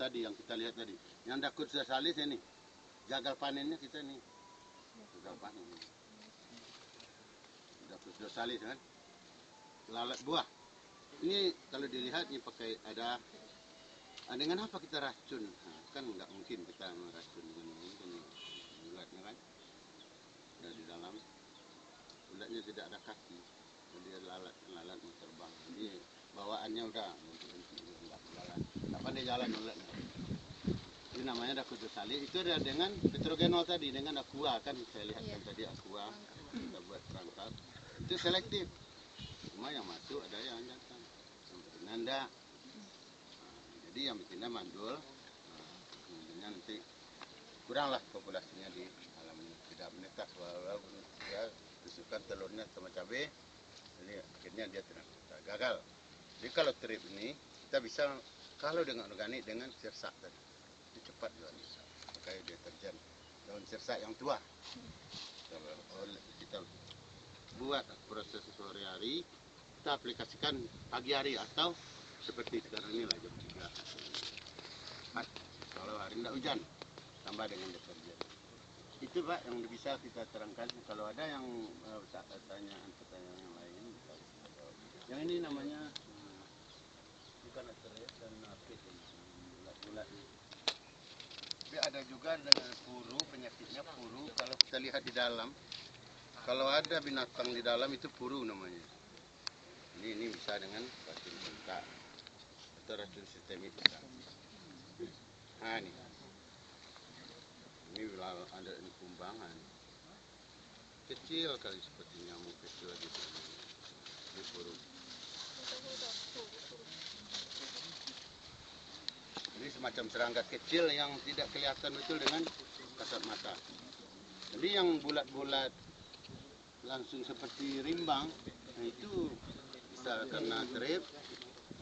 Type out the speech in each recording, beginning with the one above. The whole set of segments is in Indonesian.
tadi yang kita lihat tadi. Yang Dakut Dosalis ini. Gagal panennya kita nih. Gagal panen. Dakut Dosalis kan. Lalat buah. Ini kalau dilihat ini pakai ada dengan apa kita racun? Nah, kan nggak mungkin kita meracun dengan ini kan ulatnya kan. Ada di dalam. Ulatnya tidak ada kaki. Dia lalat mau terbang. Jadi bawaannya udah nggak jalan. Nggak pandai jalan ulatnya. Ini namanya Dakut Dosalis. Itu ada dengan petrogenol tadi, dengan aqua kan saya lihat kan tadi aqua kita buat perangkap. Itu selektif. Cuma yang masuk ada yang datang. Yang betina jadi yang betina mandul. Kemudian nanti kuranglah populasinya di alam ini. Tidak menetas walaupun dia tusukan telurnya sama cabai. Jadi akhirnya dia gagal. Jadi kalau trip ini kita bisa kalau dengan organik dengan sirsak tadi itu cepat juga bisa pakai deterjen daun sirsak yang tua. Kalau kita buat proses sore hari kita aplikasikan pagi hari atau seperti sekarang ini lah jam 3. Kalau hari tidak hujan tambah dengan deterjen. Itu Pak yang bisa kita terangkan. Kalau ada yang pertanyaan yang lain bisa kita jawab. Yang ini namanya bukan asteroid dan apit bulat-bulat. Tapi ada juga dengan puru, penyakitnya puru. Kalau kita lihat di dalam, kalau ada binatang di dalam itu puru namanya. Ini bisa dengan racun kontak atau racun sistemik bisa. Nah ini ada di kumbangan kecil kali seperti nyamuk kecil gitu. Ini puru. Ini semacam serangga kecil yang tidak kelihatan betul dengan kasat mata. Jadi yang bulat-bulat langsung seperti rimbang, nah itu bisa kena trip,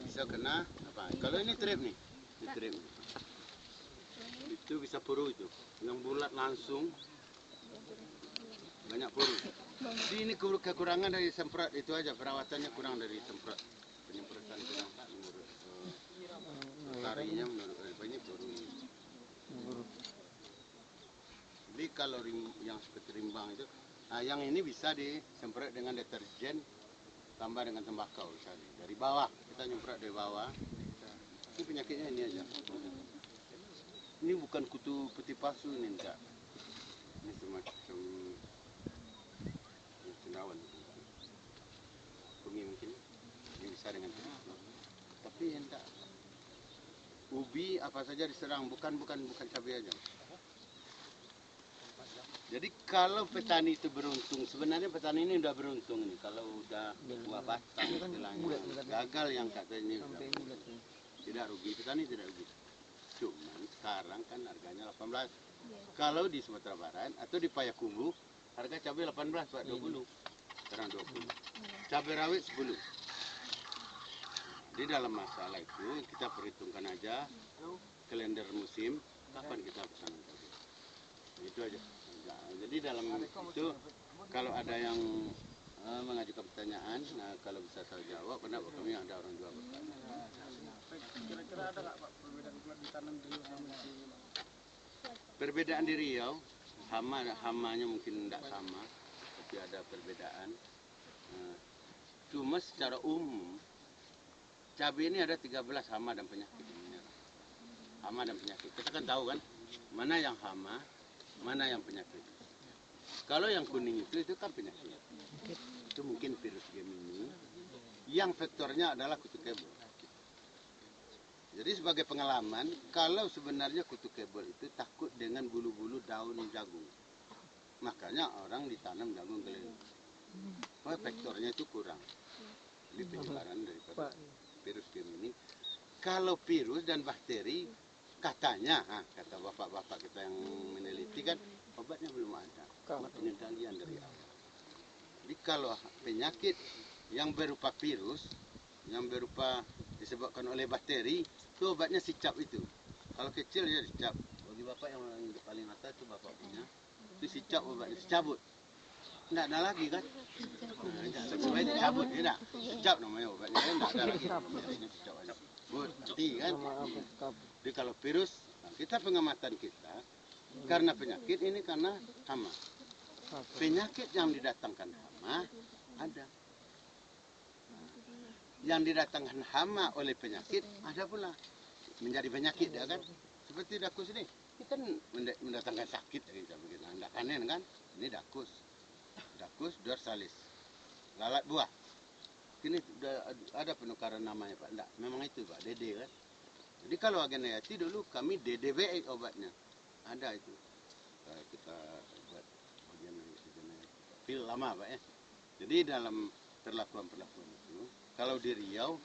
bisa kena apa? Kalau ini trip nih, ini trip. Itu bisa puru itu. Yang bulat langsung banyak puru. Jadi ini kekurangan dari semprot itu aja, perawatannya kurang dari semprot. Penyemprotan kurang menurut tarinya menurut ini puru. Jadi kalau yang seperti rimbang itu, yang ini bisa disemprot dengan deterjen tambah dengan tembakau misalnya. Dari bawah, kita nyemprot dari bawah. Ini penyakitnya ini aja. Ini bukan kutu putih palsu ini enggak. Ini semacam cendawan. Bunyi mungkin. Ini bisa dengan tembakau. Tapi enggak. Ubi apa saja diserang, bukan cabai aja. Jadi kalau petani itu beruntung, sebenarnya petani ini udah beruntung nih. Kalau udah buah batang istilahnya gagal yang katanya tidak rugi, petani tidak rugi. Cuman sekarang kan harganya 18. Kalau di Sumatera Barat atau di Payakumbuh harga cabai 18 Pak, 20. Sekarang 20. Cabai rawit 10. Di dalam masalah itu kita perhitungkan aja kalender musim kapan kita pesanan cabai. Itu aja. Nah, jadi dalam itu kalau ada yang mengajukan pertanyaan, nah kalau bisa saya jawab, karena kami ada orang juga bertanya. Kira-kira ada nggak Pak perbedaan di tanam di Riau sama di perbedaan di Riau? Hamanya mungkin tidak sama, tapi ada perbedaan. Cuma secara umum cabai ini ada 13 hama dan penyakit. Hama dan penyakit. Kita kan tahu kan mana yang hama, mana yang penyakit. Kalau yang kuning itu kan penyakit. Itu mungkin virus Gemini. Yang vektornya adalah kutu kebul. Jadi sebagai pengalaman, kalau sebenarnya kutu kebul itu takut dengan bulu-bulu daun jagung. Makanya orang ditanam jagung keliling. Vektornya itu kurang. Ini penyebaran daripada virus Gemini. Kalau virus dan bakteri, katanya, kata bapak-bapak kita yang meneliti kan, obatnya belum ada. Pengendalian dari awal. Jadi kalau penyakit yang berupa virus, yang berupa disebabkan oleh bakteri, itu obatnya sicap itu. Kalau kecil ya sicap. Bagi bapak yang paling atas itu bapak punya, itu sicap obatnya, secabut. Tidak ada lagi kan? Supaya dicabut, tidak. Sicap namanya obatnya, tidak ada lagi. Biasanya sicap aja. kabut nanti kan. Jadi kalau virus, nah, kita pengamatan kita karena penyakit ini karena hama. Penyakit yang didatangkan hama ada. Yang didatangkan hama oleh penyakit ada pula. Menjadi penyakit ya kan. Seperti dakus ini. Ini kan mendatangkan sakit. Tidak kanen kan. Ini dakus. Dakus dorsalis. Lalat buah. Ini sudah ada penukaran namanya Pak. Tidak, memang itu Pak. Dede kan. Jadi kalau agen hayati dulu kami DDB obatnya. Ada itu. Kita buat bagian pil lama Pak ya. Jadi dalam perlakuan-perlakuan itu, kalau di Riau,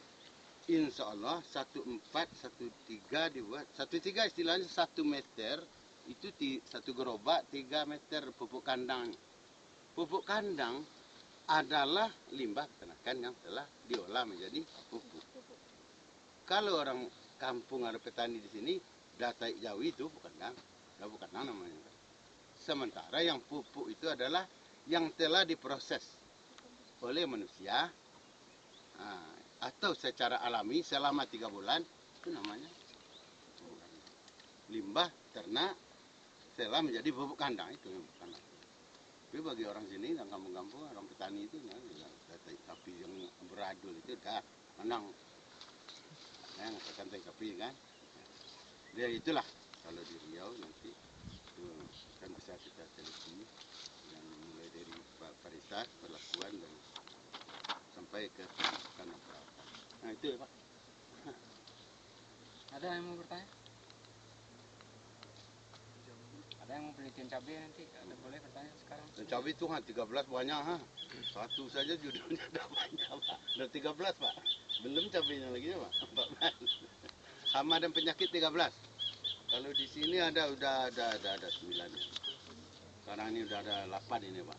insya Allah 1413 dibuat. 13 istilahnya 1 meter, itu 1 gerobak 3 meter pupuk kandang. Pupuk kandang adalah limbah peternakan yang telah diolah menjadi pupuk. Kalau orang kampung ada petani di sini, data jauh itu bukan kandang, bukan namanya. Sementara yang pupuk itu adalah yang telah diproses oleh manusia atau secara alami selama 3 bulan, itu namanya limbah ternak telah menjadi pupuk kandang, itu pupuk kandang. Tapi bagi orang sini, orang kampung-kampung, orang petani itu, sapi yang beradul itu dah menang, yang santai sapi kan. Ya itulah kalau di Riau nanti itu kan bisa kita teliti yang mulai dari paritas, perlakuan dan sampai ke pendidikan dan perawatan. Nah itu ya Pak. Ada yang mau bertanya? Ada yang mau penelitian cabai nanti? Ada boleh bertanya sekarang? Dan cabai itu 13 banyak Satu saja judulnya udah banyak Pak. Udah 13 Pak. Belum cabainya lagi ya Pak. 14. Hama dan penyakit 13. Kalau di sini ada 9 ya. Sekarang ini udah ada 8 ini Pak.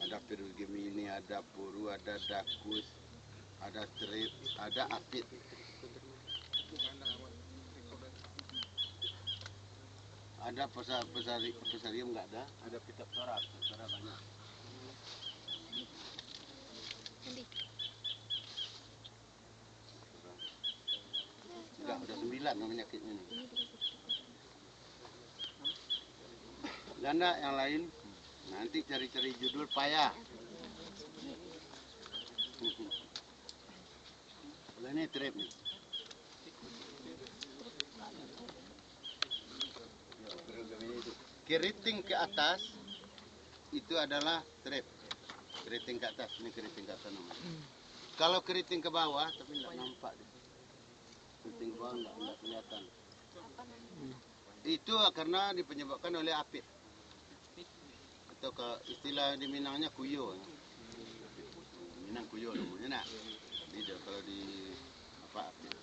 Ada virus Gemini, ada puru, ada dakus, ada trip, ada apit. Ada pesarium nggak ada pitoptora banyak. Udah 9 penyakitnya ini. Ganda yang lain nanti cari-cari judul payah. Ini trip nih. Keriting ke atas itu adalah trip. Keriting ke atas, ini keriting ke atas namanya. Kalau keriting ke bawah, tapi tidak nampak. Keriting ke bawah tidak kelihatan. Itu karena dipenyebabkan oleh apit. Atau istilah di Minangnya kuyo. Minang kuyo namanya nak. Jadi kalau di apit.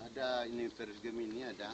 Ada ini virus Gemini ada.